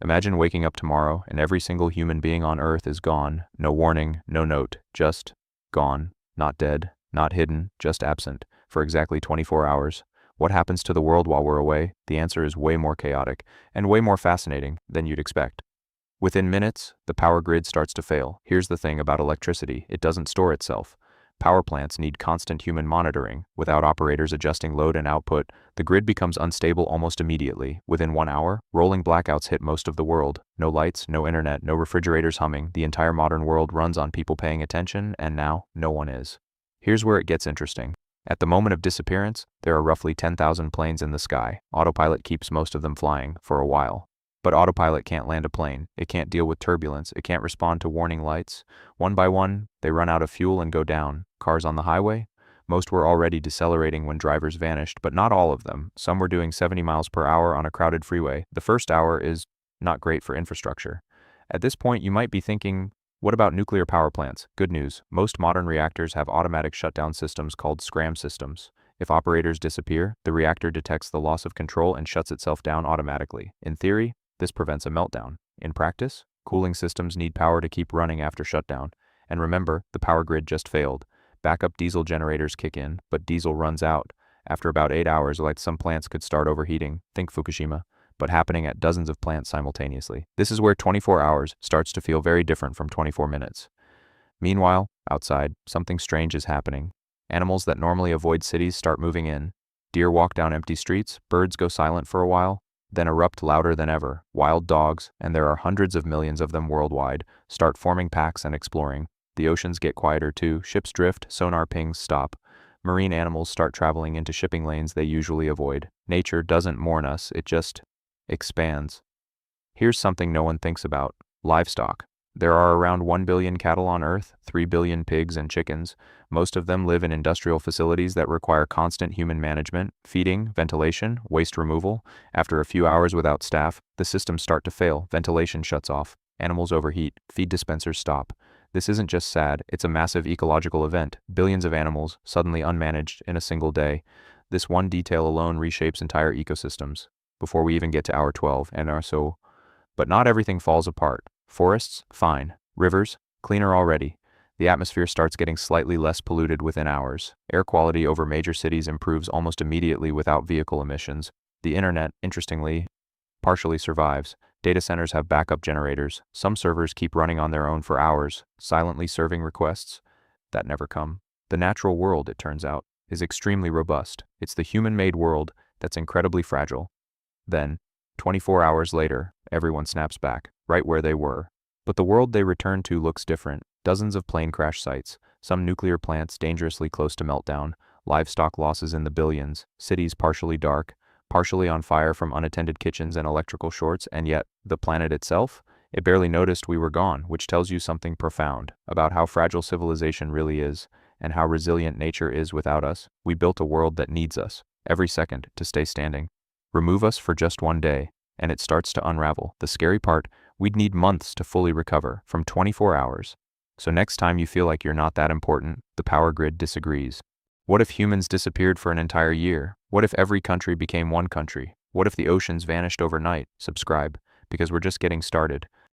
Imagine waking up tomorrow and every single human being on Earth is gone. No warning, no note, just gone. Not dead, not hidden, just absent, for exactly 24 hours. What happens to the world while we're away? The answer is way more chaotic, and way more fascinating than you'd expect. Within minutes, the power grid starts to fail. Here's the thing about electricity, it doesn't store itself. Power plants need constant human monitoring. Without operators adjusting load and output, the grid becomes unstable almost immediately. Within 1 hour, rolling blackouts hit most of the world. No lights, no internet, no refrigerators humming. The entire modern world runs on people paying attention, and now, no one is. Here's where it gets interesting. At the moment of disappearance, there are roughly 10,000 planes in the sky. Autopilot keeps most of them flying, for a while. But autopilot can't land a plane, it can't deal with turbulence, it can't respond to warning lights. One by one, they run out of fuel and go down. Cars on the highway? Most were already decelerating when drivers vanished, but not all of them. Some were doing 70 miles per hour on a crowded freeway. The first hour is not great for infrastructure. At this point, you might be thinking, what about nuclear power plants? Good news, most modern reactors have automatic shutdown systems called SCRAM systems. If operators disappear, the reactor detects the loss of control and shuts itself down automatically. In theory, this prevents a meltdown. In practice, cooling systems need power to keep running after shutdown. And remember, the power grid just failed. Backup diesel generators kick in, but diesel runs out. After about 8 hours, like some plants could start overheating, think Fukushima, but happening at dozens of plants simultaneously. This is where 24 hours starts to feel very different from 24 minutes. Meanwhile, outside, something strange is happening. Animals that normally avoid cities start moving in. Deer walk down empty streets, birds go silent for a while, then erupt louder than ever. Wild dogs, and there are hundreds of millions of them worldwide, start forming packs and exploring. The oceans get quieter too, ships drift, sonar pings stop. Marine animals start traveling into shipping lanes they usually avoid. Nature doesn't mourn us, it just expands. Here's something no one thinks about: livestock. There are around 1 billion cattle on Earth, 3 billion pigs and chickens. Most of them live in industrial facilities that require constant human management, feeding, ventilation, waste removal. After a few hours without staff, the systems start to fail, ventilation shuts off, animals overheat, feed dispensers stop. This isn't just sad, it's a massive ecological event. Billions of animals, suddenly unmanaged in a single day. This one detail alone reshapes entire ecosystems. Before we even get to hour 12, and are so. But not everything falls apart. Forests? Fine. Rivers? Cleaner already. The atmosphere starts getting slightly less polluted within hours. Air quality over major cities improves almost immediately without vehicle emissions. The internet, interestingly, partially survives. Data centers have backup generators. Some servers keep running on their own for hours, silently serving requests that never come. The natural world, it turns out, is extremely robust. It's the human-made world that's incredibly fragile. Then, 24 hours later, everyone snaps back, right where they were. But the world they return to looks different. Dozens of plane crash sites, some nuclear plants dangerously close to meltdown, livestock losses in the billions, cities partially dark, partially on fire from unattended kitchens and electrical shorts, and yet, the planet itself? It barely noticed we were gone, which tells you something profound about how fragile civilization really is, and how resilient nature is without us. We built a world that needs us, every second, to stay standing. Remove us for just one day, and it starts to unravel. The scary part, we'd need months to fully recover, from 24 hours. So next time you feel like you're not that important, the power grid disagrees. What if humans disappeared for an entire year? What if every country became one country? What if the oceans vanished overnight? Subscribe, because we're just getting started.